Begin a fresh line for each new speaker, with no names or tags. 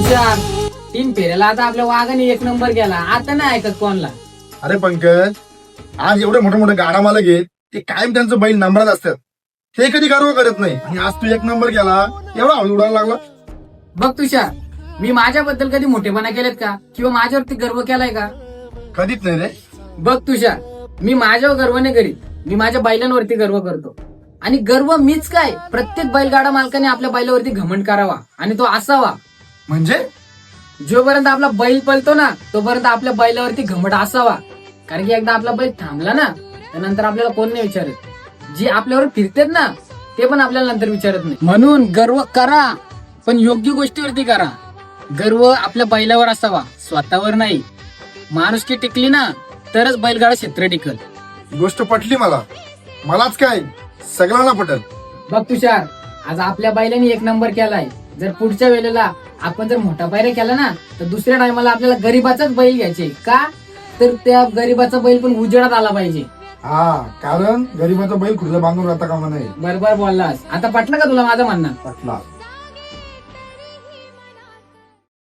तुषार 3 फेऱ्याला आता आपल्या वाघाने 1 नंबर केला, आता नाही ऐकत कोणला.
अरे पंकज, आज एवढे मोठे मोठे गाडा मालक आहेत, ते कायम त्यांचं बैल नंबरात असतात, ते कधी गर्व करत नाही. आणि आज तू 1 नंबर केला, एवढा हळू उडायला लागला.
बघ तुषार, मी माझ्याबद्दल कधी मोठेपणा केलेत का किंवा माझ्यावरती गर्व केलाय का?
कधीच नाही रे.
बघ तुषार, मी माझ्यावर गर्व नाही करीत, मी माझ्या बैलांवरती गर्व करतो. आणि गर्व मीच काय, प्रत्येक बैलगाडा मालकाने आपल्या बैलावरती घमंड करावा आणि तो असावा.
म्हणजे
जोपर्यंत आपला बैल पळतो ना, तोपर्यंत आपल्या बैलावरती घमंड असावा. कारण की एकदा आपला बैल थांबला ना, त्यानंतर आपल्याला कोण नाही विचारत. जे आपल्यावर फिरतेत ना, ते पण आपल्याला नंतर विचारत नाही. म्हणून गर्व करा, पण योग्य गोष्टीवरती करा. गर्व आपल्या बैलावर असावा, स्वतःवर नाही. माणुसकी टिकली ना, तरच बैलगाडा क्षेत्र टिकल.
गोष्ट पटली मलाच काय, सगळ्यांना पटल.
बघ तुषार, आज आपल्या बैलाने 1 नंबर केलाय. जर पुढच्या वेळेला आपण जर मोठा पायऱ्या केला ना, तर दुसऱ्या टायमाला आपल्याला गरीबाचाच बैल घ्यायचे. का तर त्या गरीबाचा बैल पण उजेडात आला पाहिजे.
हा, कारण गरीबाचा बैल खुर्ला बांधून राहता कामा नाही.
बरोबर बोललास. आता पटलं का तुला माझं म्हणणं?
पटला.